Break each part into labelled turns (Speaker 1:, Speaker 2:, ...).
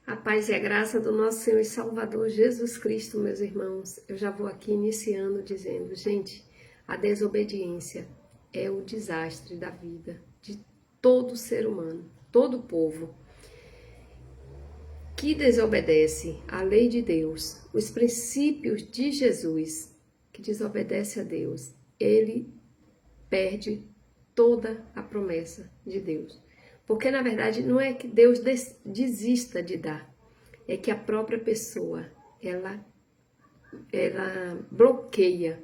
Speaker 1: A paz e a graça do nosso Senhor e Salvador Jesus Cristo, meus irmãos. Eu já vou aqui iniciando dizendo, gente, a desobediência é o desastre da vida de todo ser humano, todo povo que desobedece à lei de Deus, os princípios de Jesus, que desobedece a Deus, ele perde toda a promessa de Deus. Porque, na verdade, não é que Deus desista de dar, é que a própria pessoa, ela bloqueia,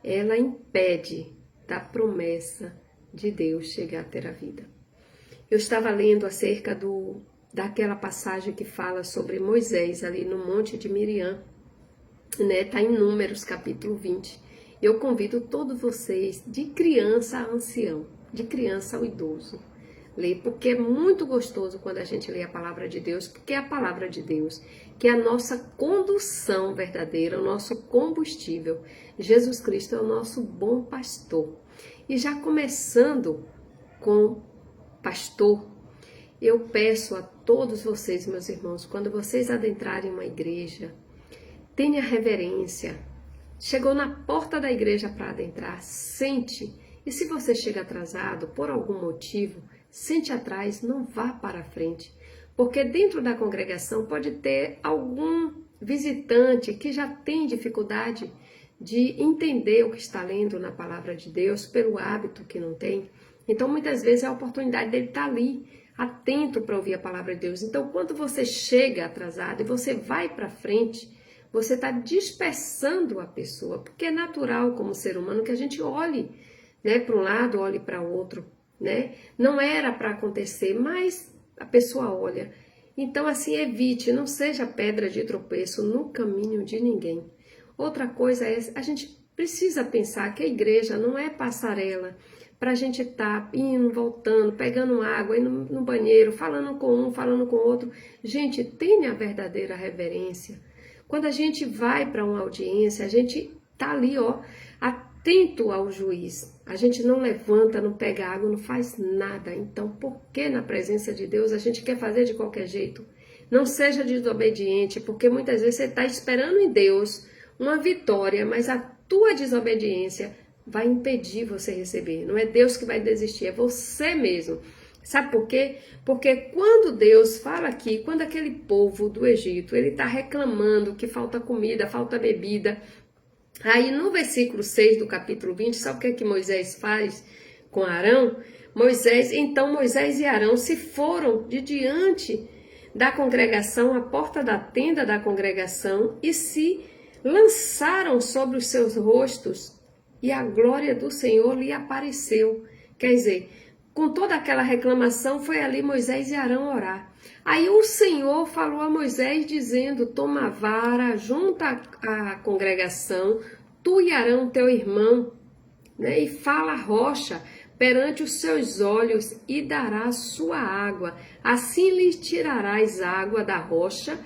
Speaker 1: ela impede da promessa de Deus chegar a ter a vida. Eu estava lendo acerca daquela passagem que fala sobre Moisés ali no Monte de Miriam, né? Está em Números, capítulo 20. Eu convido todos vocês, de criança a ancião, de criança ao idoso, ler, porque é muito gostoso quando a gente lê a palavra de Deus, porque é a palavra de Deus, que é a nossa condução verdadeira, o nosso combustível. Jesus Cristo é o nosso bom pastor. E já começando com pastor, eu peço a todos vocês, meus irmãos, quando vocês adentrarem uma igreja, tenha reverência. Chegou na porta da igreja para adentrar, sente. E se você chega atrasado, por algum motivo, sente atrás, não vá para a frente. Porque dentro da congregação pode ter algum visitante que já tem dificuldade de entender o que está lendo na palavra de Deus, pelo hábito que não tem. Então, muitas vezes é a oportunidade dele estar ali, atento para ouvir a palavra de Deus. Então, quando você chega atrasado e você vai para frente, você está dispersando a pessoa, porque é natural como ser humano que a gente olhe, né, para um lado, olhe para o outro, né? Não era para acontecer, mas a pessoa olha. Então, assim, evite, não seja pedra de tropeço no caminho de ninguém. Outra coisa é, a gente precisa pensar que a igreja não é passarela para a gente estar indo, voltando, pegando água, indo no banheiro, falando com um, falando com o outro. Gente, tenha a verdadeira reverência. Quando a gente vai para uma audiência, a gente tá ali, ó, atento ao juiz. A gente não levanta, não pega água, não faz nada. Então, por que na presença de Deus a gente quer fazer de qualquer jeito? Não seja desobediente, porque muitas vezes você está esperando em Deus uma vitória, mas a tua desobediência vai impedir você receber. Não é Deus que vai desistir, é você mesmo. Sabe por quê? Porque quando Deus fala aqui, quando aquele povo do Egito, ele está reclamando que falta comida, falta bebida, aí no versículo 6 do capítulo 20, sabe o que é que Moisés faz com Arão? Então Moisés e Arão se foram de diante da congregação, à porta da tenda da congregação, e se lançaram sobre os seus rostos, e a glória do Senhor lhe apareceu. Quer dizer, com toda aquela reclamação, foi ali Moisés e Arão orar. Aí o Senhor falou a Moisés dizendo, toma a vara, junta a congregação, tu e Arão, teu irmão, né, e fala a rocha perante os seus olhos e dará sua água. Assim lhes tirarás água da rocha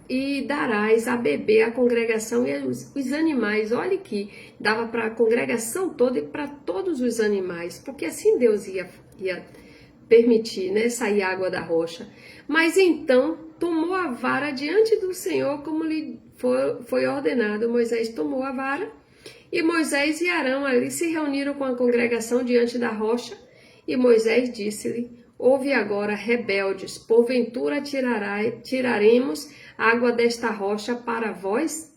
Speaker 1: e darás a beber a congregação e os animais. Olha que dava para a congregação toda e para todos os animais, porque assim Deus ia permitir, né, sair água da rocha. Mas então tomou a vara diante do Senhor, como lhe foi ordenado. Moisés tomou a vara e Moisés e Arão ali se reuniram com a congregação diante da rocha. E Moisés disse-lhe, ouve agora, rebeldes, porventura tiraremos água desta rocha para vós?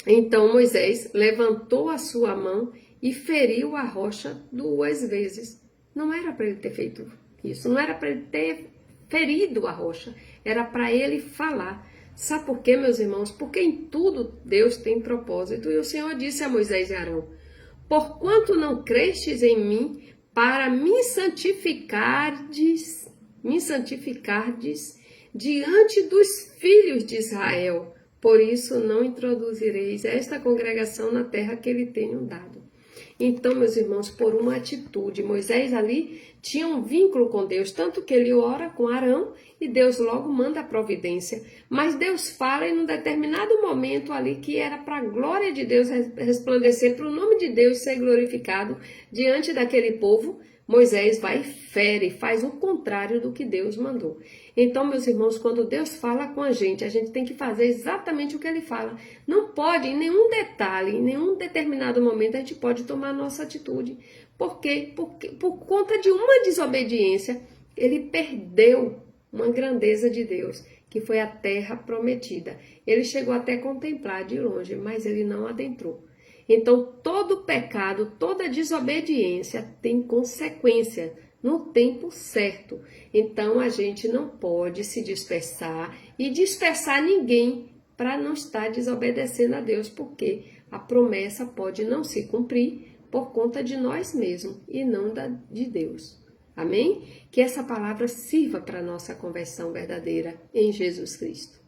Speaker 1: Então Moisés levantou a sua mão e feriu a rocha 2 vezes. Não era para ele ter feito isso, não era para ele ter ferido a rocha, era para ele falar. Sabe por quê, meus irmãos? Porque em tudo Deus tem propósito. E o Senhor disse a Moisés e Arão, porquanto não crestes em mim para me santificardes diante dos filhos de Israel. Por isso não introduzireis esta congregação na terra que ele tenho dado. Então, meus irmãos, por uma atitude, Moisés ali tinha um vínculo com Deus, tanto que ele ora com Arão e Deus logo manda a providência. Mas Deus fala em um determinado momento ali que era para a glória de Deus resplandecer, para o nome de Deus ser glorificado diante daquele povo. Moisés vai e fere, faz o contrário do que Deus mandou. Então, meus irmãos, quando Deus fala com a gente tem que fazer exatamente o que ele fala. Não pode, em nenhum detalhe, em nenhum determinado momento, a gente pode tomar a nossa atitude. Por quê? Porque por conta de uma desobediência, ele perdeu uma grandeza de Deus, que foi a terra prometida. Ele chegou até a contemplar de longe, mas ele não adentrou. Então, todo pecado, toda desobediência tem consequência no tempo certo. Então, a gente não pode se dispersar e dispersar ninguém para não estar desobedecendo a Deus, porque a promessa pode não se cumprir por conta de nós mesmos e não de Deus. Amém? Que essa palavra sirva para a nossa conversão verdadeira em Jesus Cristo.